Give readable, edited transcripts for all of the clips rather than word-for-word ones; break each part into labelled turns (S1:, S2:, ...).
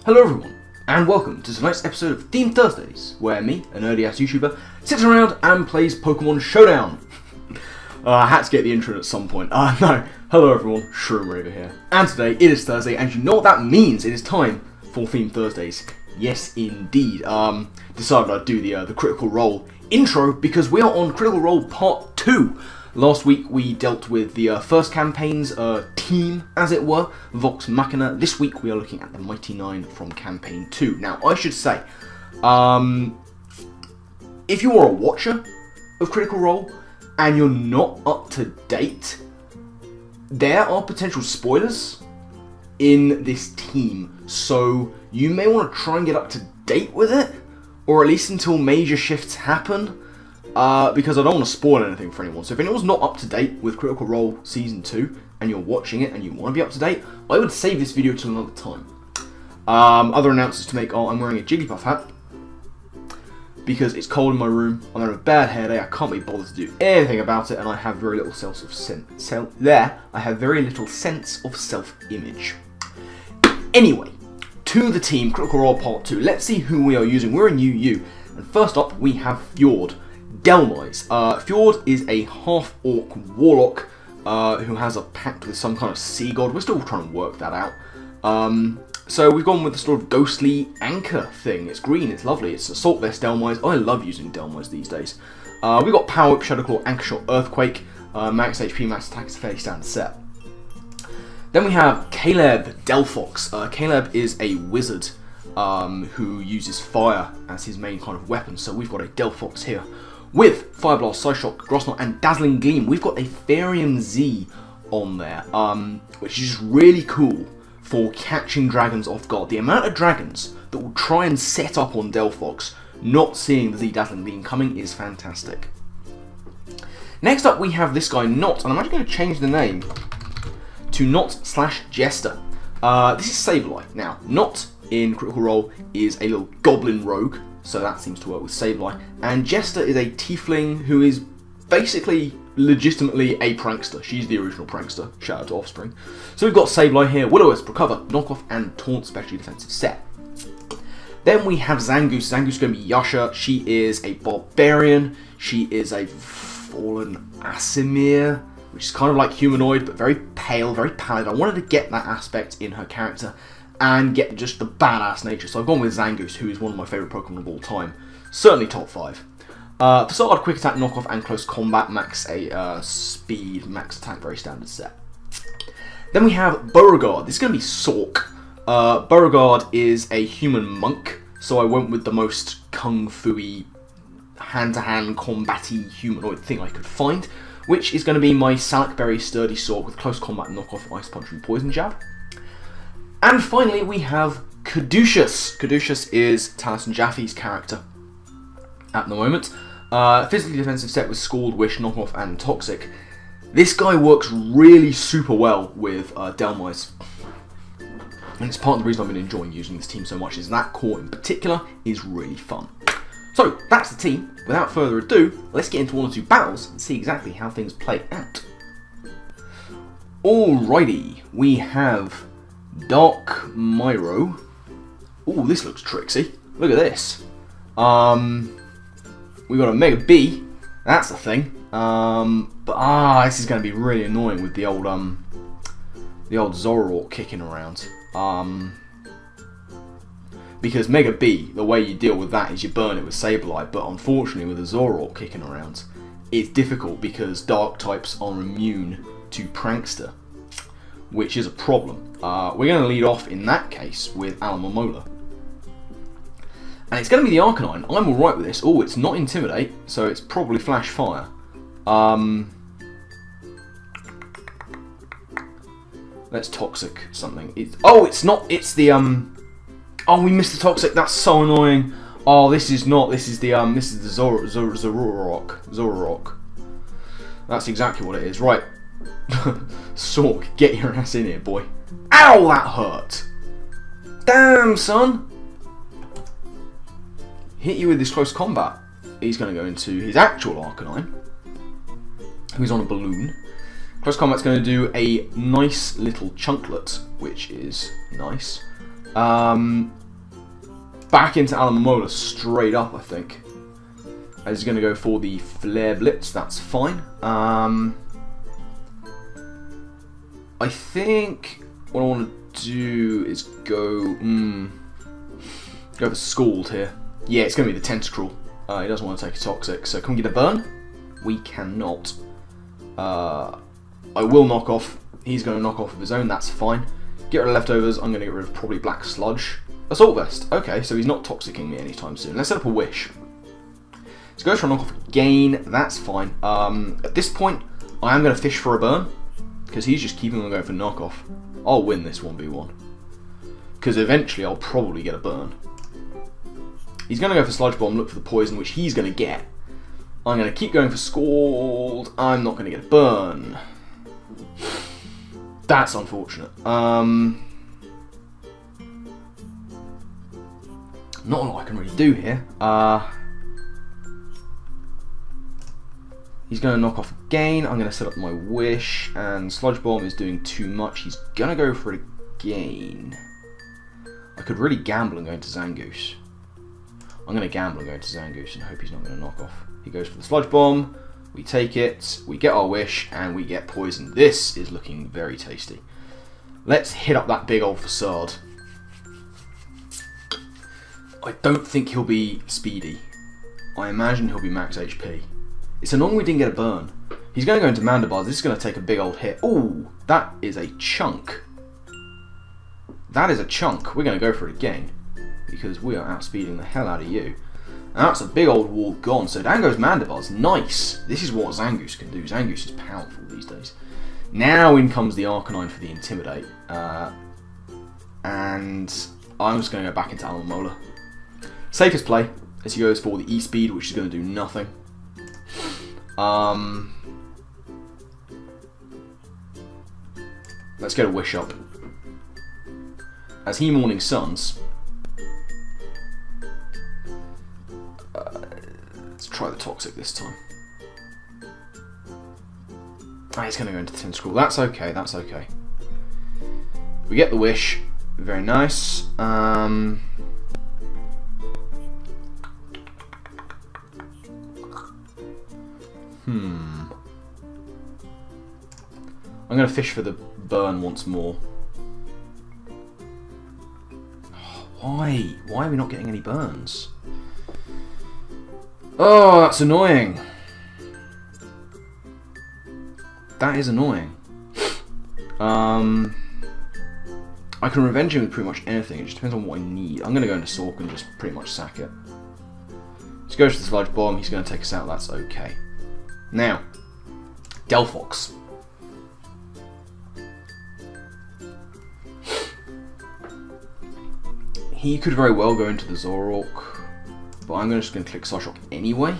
S1: Hello everyone, and welcome to tonight's episode of Theme Thursdays, where me, a nerdy-ass YouTuber, sits around and plays Pokémon Showdown. I had to get the intro at some point. No. Hello everyone, Shroomraver here. And today, it is Thursday, and you know what that means. It is time for Theme Thursdays. Yes, indeed. Decided I'd do the Critical Role intro, because we are on Critical Role Part 2. Last week we dealt with the first campaign's team, as it were, Vox Machina. This week we are looking at the Mighty Nein from Campaign 2. Now, I should say, if you are a watcher of Critical Role and you're not up to date, there are potential spoilers in this team, so you may want to try and get up to date with it, or at least until major shifts happen. Because I don't want to spoil anything for anyone. So if anyone's not up to date with Critical Role Season 2 and you're watching it and you want to be up to date, I would save this video till another time. Other announcements to make are I'm wearing a Jigglypuff hat because it's cold in my room, I'm having a bad hair day, I can't be bothered to do anything about it, and I have very little sense of self-image. Anyway, to the team, Critical Role Part 2. Let's see who we are using. We're in UU, and first up we have Fjord. Delmise. Fjord is a half-orc warlock who has a pact with some kind of sea god. We're still trying to work that out. So we've gone with the sort of ghostly anchor thing. It's green, it's lovely. It's Assault Vest Delmise. I love using Delmise these days. We've got Power Whip, Shadow Claw, Anchor Shot, Earthquake. Max HP, max attack is a fairly standard set. Then we have Caleb Delphox. Caleb is a wizard who uses fire as his main kind of weapon. So we've got a Delphox here. With Fire Blast, Side Shock, Gross Knot, and Dazzling Gleam, we've got a Therium Z on there, which is really cool for catching dragons off guard. The amount of dragons that will try and set up on Delphox, not seeing the Z Dazzling Gleam coming, is fantastic. Next up, we have this guy, Not, and I'm actually going to change the name to Not/Jester. This is Sableye. Now, Not in Critical Role is a little goblin rogue, so that seems to work with Sableye. And Jester is a tiefling who is basically, legitimately a prankster. She's the original prankster. Shout out to Offspring. So we've got Sableye here, Will-O-Wisp, Recover, Knockoff, and Taunt specially defensive set. Then we have Zangoose. Zangoose is going to be Yasha. She is a barbarian. She is a fallen Asimir, which is kind of like humanoid, but very pale, very pallid. I wanted to get that aspect in her character and get just the badass nature. So I've gone with Zangoose, who is one of my favourite Pokemon of all time. Certainly top 5. Facade, Quick Attack, Knockoff, and Close Combat, max a speed, max attack, very standard set. Then we have Beauregard. This is going to be Sork. Beauregard is a human monk, so I went with the most kung fu-y, hand-to-hand, combat-y humanoid thing I could find, which is going to be my Salakberry Sturdy Sork with Close Combat, Knockoff, Ice Punch, and Poison Jab. And finally, we have Caduceus. Caduceus is Taliesin Jaffe's character at the moment. Physically defensive set with Scald, Wish, Knockoff, and Toxic. This guy works really super well with Delmise. And it's part of the reason I've been enjoying using this team so much, is that core in particular is really fun. So, that's the team. Without further ado, let's get into one or two battles and see exactly how things play out. Alrighty, we have Dark Myro. Ooh, this looks tricksy. Look at this. We got a Mega B. That's the thing. This is going to be really annoying with the old Zoroark kicking around. Because Mega B, the way you deal with that is you burn it with Sableye, but unfortunately with the Zoroark kicking around, it's difficult because Dark types are immune to Prankster, which is a problem. We're going to lead off in that case with Alamomola. And it's going to be the Arcanine. I'm alright with this. Oh, it's not Intimidate, so it's probably Flash Fire. Let's Toxic something. It's not. It's the Oh, we missed the Toxic. That's so annoying. Oh, this is not. This is the Zoroark. That's exactly what it is. Right. Sork, get your ass in here, boy. Ow, that hurt. Damn, son. Hit you with this Close Combat. He's going to go into his actual Arcanine, who's on a balloon. Close Combat's going to do a nice little chunklet, which is nice. Back into Alamomola straight up, I think. He's going to go for the Flare Blitz, that's fine. I think what I want to do is go for Scald here. Yeah, it's going to be the Tentacruel. He doesn't want to take a Toxic, so can we get a burn? We cannot. I will knock off. He's going to knock off of his own, that's fine. Get rid of leftovers, I'm going to get rid of probably Black Sludge. Assault Vest, okay, so he's not Toxicking me anytime soon. Let's set up a Wish. So go for a knockoff again, that's fine. At this point, I am going to fish for a burn, because he's just keeping on going for knockoff. I'll win this 1v1. Because eventually I'll probably get a burn. He's going to go for Sludge Bomb, look for the poison, which he's going to get. I'm going to keep going for Scald. I'm not going to get a burn. That's unfortunate. Not a lot I can really do here. He's going to knock off again. I'm going to set up my Wish, and Sludge Bomb is doing too much. He's going to go for it again. I could really gamble and go into Zangoose. I'm going to gamble and go into Zangoose and hope he's not going to knock off. He goes for the Sludge Bomb. We take it. We get our Wish, and we get poison. This is looking very tasty. Let's hit up that big old Facade. I don't think he'll be speedy. I imagine he'll be max HP. It's annoying we didn't get a burn. He's going to go into Mandibars. This is going to take a big old hit. Ooh, that is a chunk. That is a chunk. We're going to go for it again, because we are outspeeding the hell out of you. And that's a big old wall gone. So down goes Mandibars. Nice. This is what Zangoose can do. Zangoose is powerful these days. Now in comes the Arcanine for the Intimidate. And I'm just going to go back into Alamomola. Safest play as he goes for the E-Speed, which is going to do nothing. Let's get a Wish up. As he Morning Suns. Let's try the Toxic this time. He's going to go into Tentacruel. That's okay, that's okay. We get the Wish. Very nice. I'm going to fish for the burn once more. Why? Why are we not getting any burns? Oh, that's annoying. That is annoying. I can revenge him with pretty much anything. It just depends on what I need. I'm going to go into Sork and just pretty much sack it. Just goes to the Sludge Bomb. He's going to take us out. That's okay. Now, Delphox. He could very well go into the Zoroark, but I'm just going to click Psyshock anyway.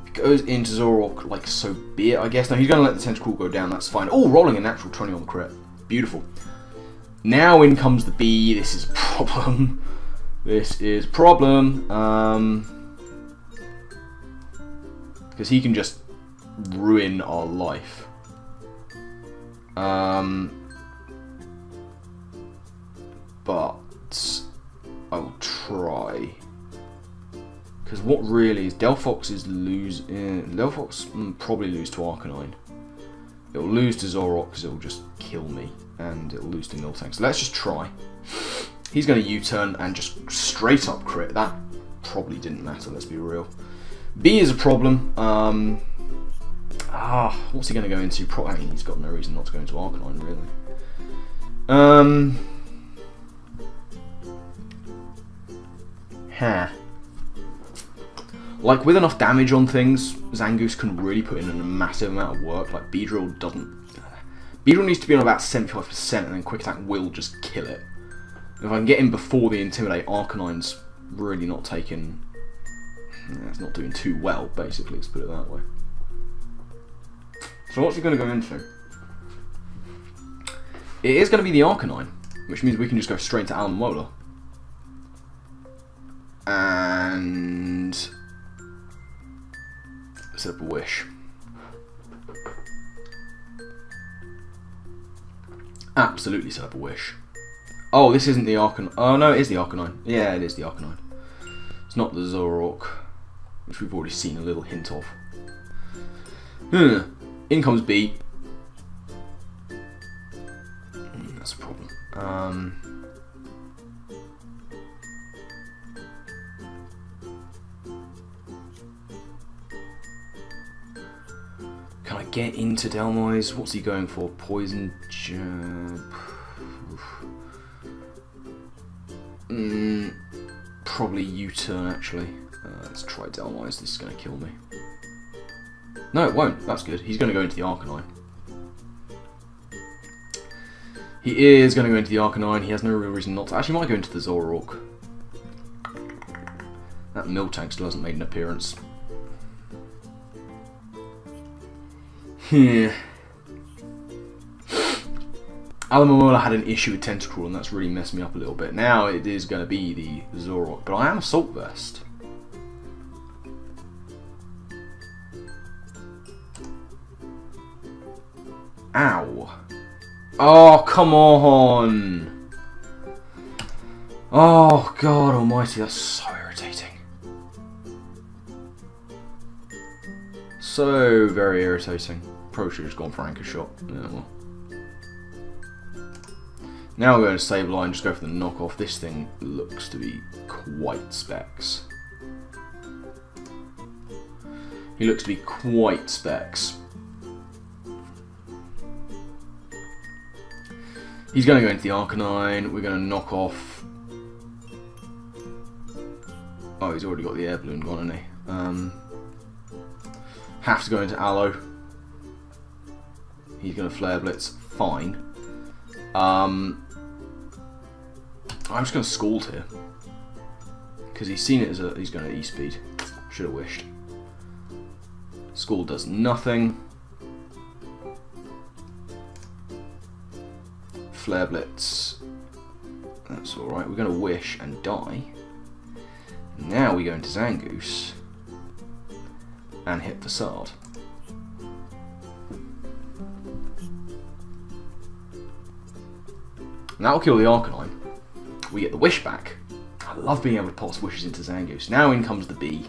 S1: If he goes into Zoroark, like, so be it, I guess. No, he's going to let the Tentacruel go down, that's fine. Oh, rolling a natural 20 on the crit. Beautiful. Now in comes the bee. This is a problem. This is a problem. Because he can just ruin our life. But I will try. Because what really is Delphox is Delphox probably lose to Arcanine. It will lose to Zoroark because it will just kill me, and it will lose to Miltank. So let's just try. He's going to U-turn and just straight up crit. That probably didn't matter. Let's be real. B is a problem. What's he going to go into? I mean, he's got no reason not to go into Arcanine, really. Like, with enough damage on things, Zangoose can really put in a massive amount of work. Like, Beedrill doesn't. Beedrill needs to be on about 75%, and then Quick Attack will just kill it. If I can get him before the Intimidate, Arcanine's really not taking. It's not doing too well, basically, let's put it that way. So what's he going to go into? It is going to be the Arcanine, which means we can just go straight to Alamomola. And set up a Wish. Absolutely set up a wish. Oh, this isn't the Arcanine. Oh no, it is the Arcanine. Yeah, it is the Arcanine. It's not the Zoroark, which we've already seen a little hint of. In comes B. That's a problem. Can I get into Delmoise? What's he going for? Poison Jab. Probably U-turn actually. Let's try Delmoise. This is going to kill me. No, it won't. That's good. He's going to go into the Arcanine. He is going to go into the Arcanine. He has no real reason not to. Actually, might go into the Zoroark. That Miltank still hasn't made an appearance. Alamomola had an issue with Tentacruel, and that's really messed me up a little bit. Now it is going to be the Zoroark, but I am Assault Vest. Ow. Oh, come on. Oh, God almighty, that's so irritating. So very irritating. Probably should have just gone for Anchor Shot. Yeah, well. Now we're going to Sableye and just go for the knockoff. This thing looks to be quite specs. He looks to be quite specs. He's going to go into the Arcanine. We're going to knock off. Oh, he's already got the air balloon gone, hasn't he? Have to go into Aloe. He's going to Flare Blitz. Fine. I'm just going to Scald here. Because he's seen it as a... He's going to E-Speed. Should have wished. Scald does nothing. Flare Blitz. That's alright. We're going to Wish and die. Now we go into Zangoose. And hit Facade. And that'll kill the Arcanine. We get the Wish back. I love being able to pulse Wishes into Zangoose. Now in comes the B.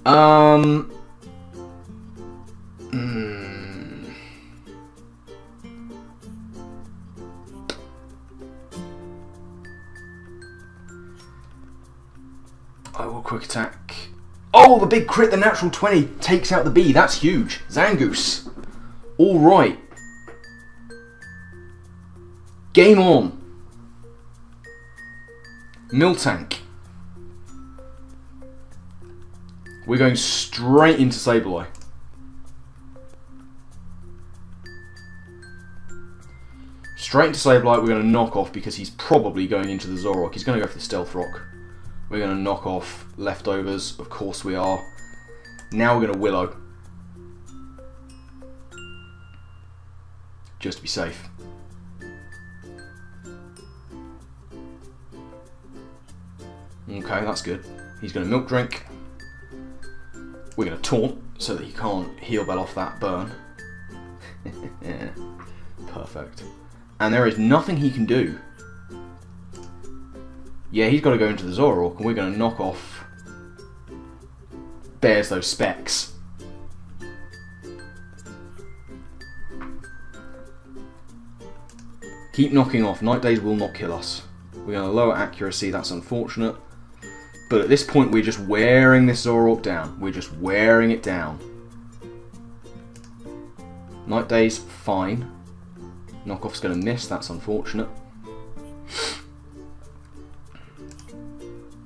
S1: I will Quick Attack. Oh, the big crit, the natural 20 takes out the B. That's huge. Zangoose. Alright. Game on. Miltank. We're going straight into Sableye. Straight into Sableye, we're going to knock off because he's probably going into the Zoroark. He's going to go for the Stealth Rock. We're going to knock off Leftovers, of course we are. Now we're going to Willow. Just to be safe. Okay, that's good. He's going to Milk Drink. We're going to Taunt so that he can't Heal Bell off that burn. Yeah, perfect. And there is nothing he can do. Yeah, he's got to go into the Zoroark, and we're going to knock off... Bears those specs. Keep knocking off. Night Days will not kill us. We're going to lower accuracy, that's unfortunate. But at this point, we're just wearing this Zoroark down. We're just wearing it down. Night Days, fine. Knockoff's going to miss, that's unfortunate.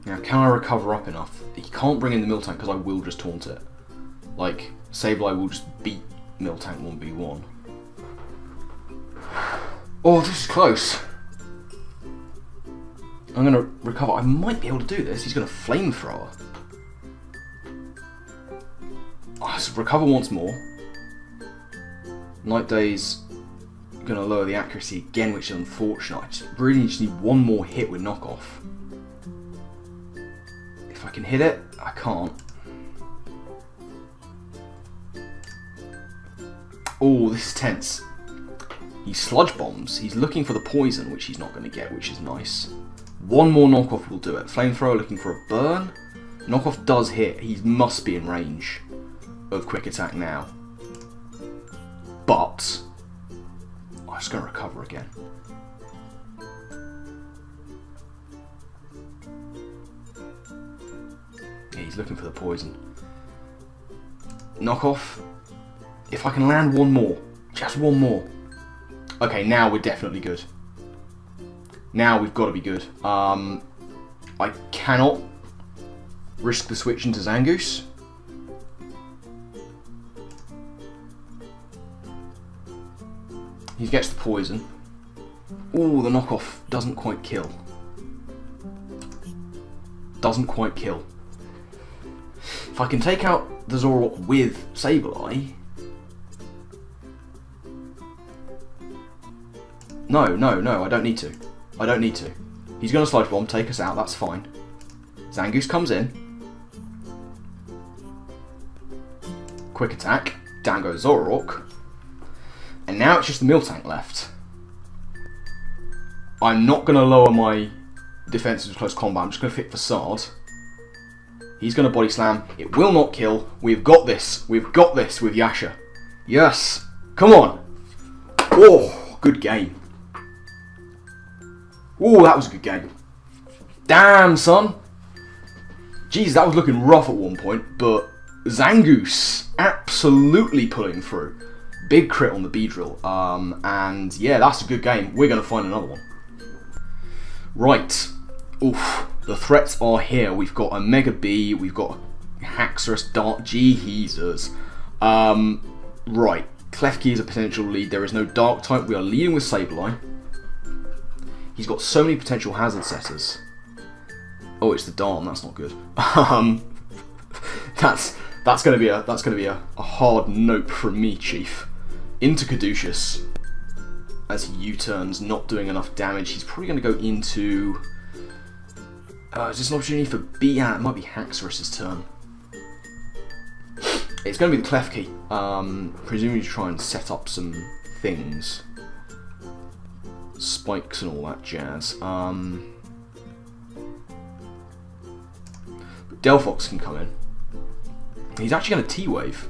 S1: Now, can I recover up enough? He can't bring in the Miltank because I will just taunt it. Like, Sableye will just beat Miltank 1v1. Oh, this is close. I'm going to recover. I might be able to do this. He's going to Flamethrower. Oh, so recover once more. Night Days going to lower the accuracy again, which is unfortunate. I just really just need one more hit with knockoff. If I can hit it, I can't. Oh, this is tense. He sludge bombs. He's looking for the poison, which he's not going to get, which is nice. One more knockoff will do it. Flamethrower looking for a burn. Knockoff does hit. He must be in range of quick attack now. But I'm just going to recover again. Yeah, he's looking for the poison. Knockoff. If I can land one more. Just one more. Okay, now we're definitely good. Now we've got to be good. I cannot risk the switch into Zangoose. He gets the poison. Ooh, the knockoff doesn't quite kill. Doesn't quite kill. If I can take out the Zoroark with Sableye... No, I don't need to. I don't need to. He's going to Sludge Bomb, take us out, that's fine. Zangoose comes in. Quick attack. Down goes Zoroark. And now it's just the Miltank left. I'm not going to lower my defenses with close combat. I'm just going to fit Facade. He's going to Body Slam. It will not kill. We've got this. We've got this with Yasha. Yes. Come on. Oh, good game. Oh, that was a good game. Damn, son. Jeez, that was looking rough at one point, but Zangoose absolutely pulling through. Big crit on the Beedrill. And yeah, that's a good game. We're going to find another one. Right. Oof. The threats are here. We've got a Mega B. We've got a Haxorus Dark. Jesus. Right. Klefki is a potential lead. There is no Dark type. We are leading with Sableye. He's got so many potential hazard setters. Oh, it's the Darm. That's not good. That's gonna be a hard nope from me, Chief. Into Caduceus as he U-turns, not doing enough damage. He's probably going to go into... is this an opportunity for B? Yeah, it might be Haxorus's turn. It's going to be the Klefki. Presumably to try and set up some things. Spikes and all that jazz. But Delphox can come in. He's actually going to T-Wave.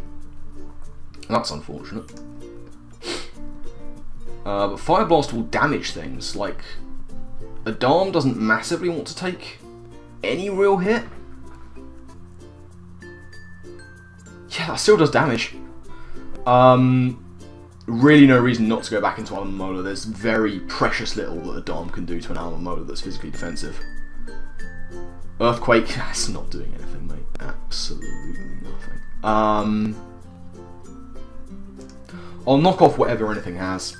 S1: That's unfortunate. But Fire Blast will damage things. Like, a Darm doesn't massively want to take any real hit. Yeah, that still does damage. Really no reason not to go back into Alomomola. There's very precious little that a Darm can do to an Alomomola that's physically defensive. Earthquake, that's not doing anything, mate. Absolutely nothing. I'll knock off whatever anything has.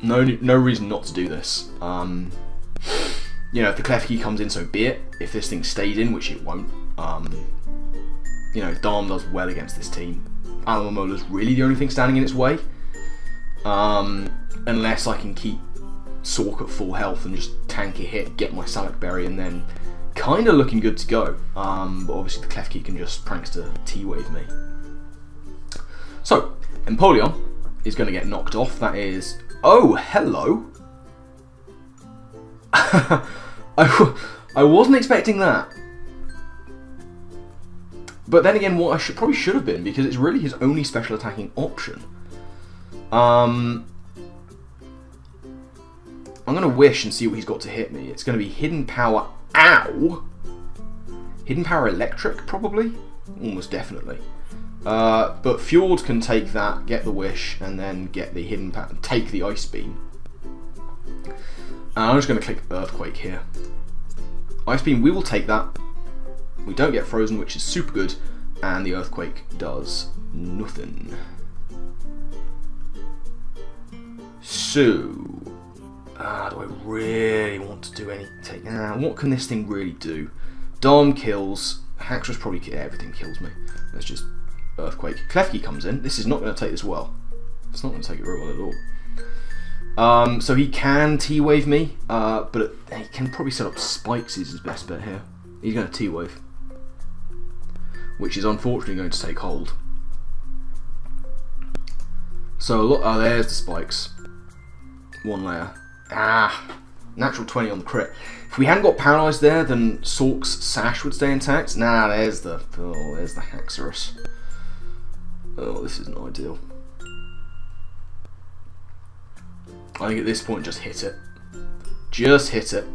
S1: No reason not to do this. You know, if the Klefki comes in, so be it. If this thing stays in, which it won't. You know, Darm does well against this team. Alamomola's really the only thing standing in its way. Unless I can keep Sork at full health and just tank a hit, get my Salak Berry, and then kind of looking good to go. But obviously the Klefki can just prankster T-Wave me. So, Empoleon is going to get knocked off. That is... Oh, hello! I wasn't expecting that. But then again, what I probably should have been, because it's really his only special attacking option. I'm going to wish and see what he's got to hit me. It's going to be Hidden Power... Ow! Hidden Power Electric, probably? Almost definitely. But Fjord can take that, get the Wish, and then get the Hidden Power... Take the Ice Beam. And I'm just going to click Earthquake here. Ice Beam, we will take that. We don't get Frozen, which is super good. And the Earthquake does nothing. So... do I really want to do anything? What can this thing really do? Darm kills. Haxorus probably... everything kills me. Let's just... Earthquake. Klefki comes in. This is not going to take this well. It's not going to take it very well at all. So he can T-Wave me, but he can probably set up Spikes is his best bet here. He's going to T-Wave. Which is unfortunately going to take hold. So look, there's the Spikes. one layer. Ah, natural 20 on the crit. If we hadn't got paralyzed there, then Sork's sash would stay intact. Nah, there's the Haxorus. Oh, this isn't ideal. I think at this point, just hit it. Just hit it.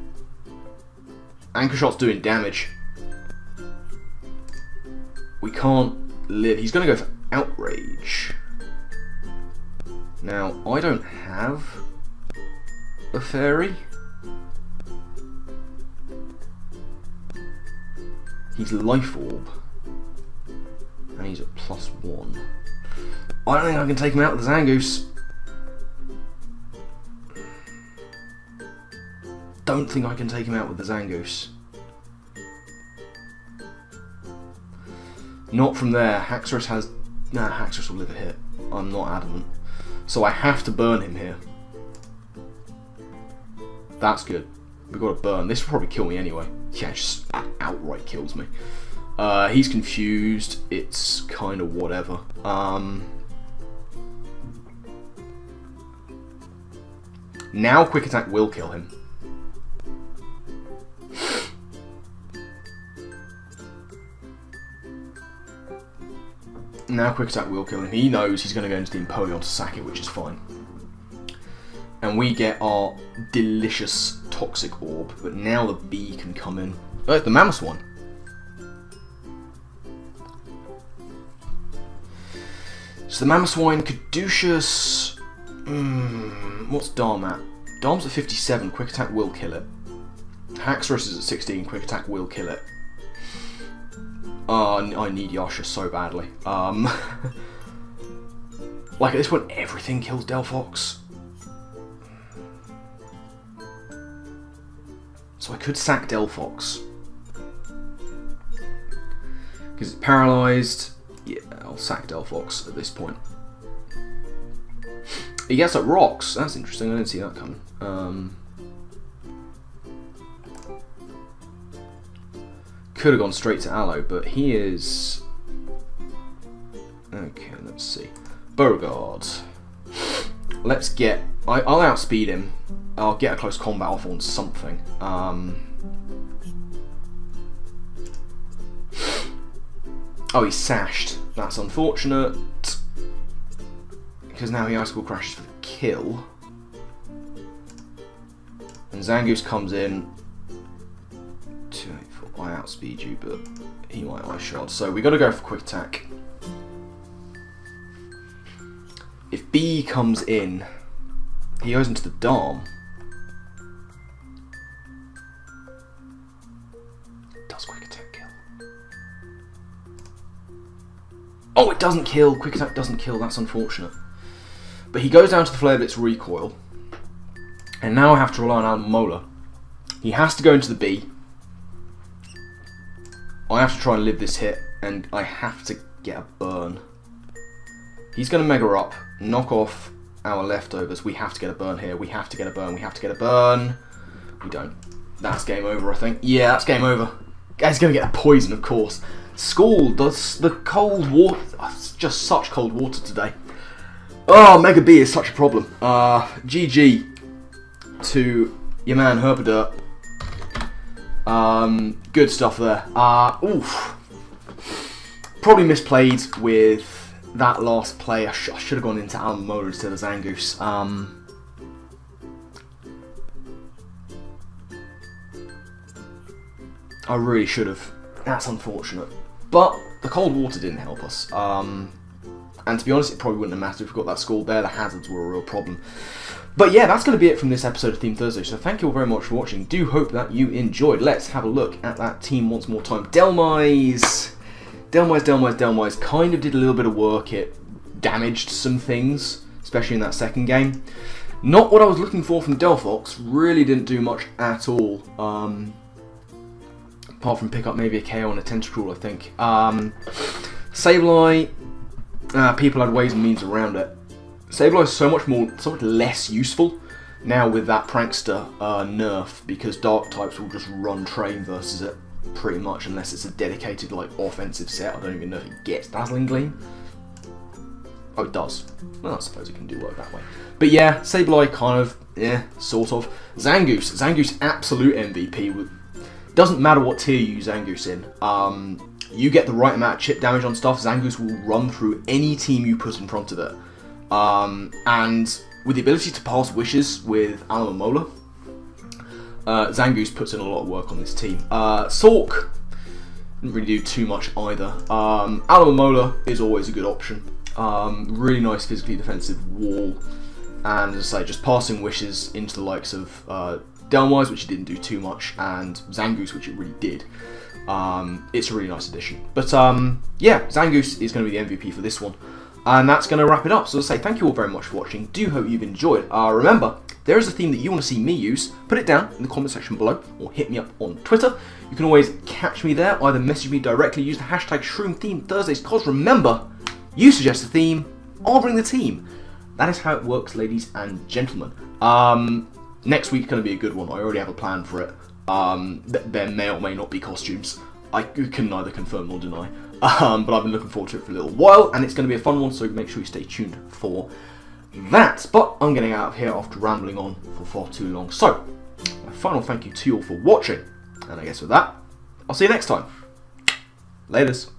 S1: Anchor Shot's doing damage. We can't live. He's going to go for Outrage. Now, I don't have a fairy. He's Life Orb. And he's at +1. I don't think I can take him out with the Zangoose. Don't think I can take him out with the Zangoose. Not from there. Haxorus has... Nah, Haxorus will live a hit. I'm not adamant. So I have to burn him here. That's good. We've got to burn. This will probably kill me anyway. Yeah, just outright kills me. He's confused. It's kind of whatever. Now Quick Attack will kill him. Now Quick Attack will kill him. He knows he's going to go into the Empoleon to sack it, which is fine. And we get our delicious Toxic Orb. But now the bee can come in. Oh, the Mamoswine. So the Mamoswine, Caduceus... what's Darm at? Darm's at 57, Quick Attack will kill it. Haxorus is at 16, Quick Attack will kill it. I need Yasha so badly. Like at this point, everything kills Delphox. So I could sack Delphox. Because it's paralysed. Yeah, I'll sack Delphox at this point. He gets up rocks. That's interesting. I didn't see that coming. Could have gone straight to Aloe, but he is... Okay, let's see. Beauregard. Let's get... I'll outspeed him. I'll get a close combat off on something. Oh, he's sashed. That's unfortunate. Because now he Ice Ball crashes for the kill. And Zangoose comes in. 2, 8, 4. I outspeed you, but he might Ice Shard. So we got to go for Quick Attack. If B comes in, he goes into the Darm. Does Quick Attack kill? Oh, it doesn't kill. Quick Attack doesn't kill. That's unfortunate. But he goes down to the Flare Blitz recoil. And now I have to rely on Alomola. He has to go into the B. I have to try and live this hit. And I have to get a burn. He's going to Mega Up. Knock off our leftovers. We have to get a burn here. We have to get a burn. We have to get a burn. We don't. That's game over, I think. Yeah, that's game over. He's going to get a poison, of course. Skull does the cold water. It's just such cold water today. Oh, Mega B is such a problem. GG to your man Herpadirt. Good stuff there. Oof. Probably misplayed with that last play. I should have gone into Alomola instead of Zangoose. I really should have. That's unfortunate. But the cold water didn't help us. And to be honest, it probably wouldn't have mattered if we got that score there. The hazards were a real problem. But yeah, that's going to be it from this episode of Theme Thursday. So thank you all very much for watching. Do hope that you enjoyed. Let's have a look at that team once more time. Delmise kind of did a little bit of work. It damaged some things, especially in that second game. Not what I was looking for from Delphox. Really didn't do much at all. Apart from pick up maybe a KO and a Tentacruel, I think. Sableye, people had ways and means around it. Sableye is so much less useful now with that Prankster nerf, because Dark types will just run train versus it pretty much, unless it's a dedicated like offensive set. I don't even know if it gets Dazzling Gleam. Oh, it does. Well, I suppose it can do work that way. But yeah, Sableye kind of, sort of. Zangoose, absolute MVP. Doesn't matter what tier you use Zangoose in. You get the right amount of chip damage on stuff, Zangoose will run through any team you put in front of it. And with the ability to pass wishes with Alomomola, Zangoose puts in a lot of work on this team. Sork didn't really do too much either. Alomomola is always a good option. Really nice physically defensive wall, and as I say, just passing wishes into the likes of Delmwise, which it didn't do too much, and Zangoose, which it really did. It's a really nice addition. But yeah, Zangoose is going to be the MVP for this one. And that's going to wrap it up. So as I say, thank you all very much for watching. Do hope you've enjoyed. Remember, if there is a theme that you want to see me use, put it down in the comment section below, or hit me up on Twitter. You can always catch me there, either message me directly, use the hashtag ShroomThemeThursdays, because remember, you suggest a theme, I'll bring the team. That is how it works, ladies and gentlemen. Next week's going to be a good one. I already have a plan for it. There may or may not be costumes. I can neither confirm nor deny. But I've been looking forward to it for a little while, and it's going to be a fun one, so make sure you stay tuned for that. But I'm getting out of here after rambling on for far too long. So, my final thank you to you all for watching, and I guess with that, I'll see you next time. Laters.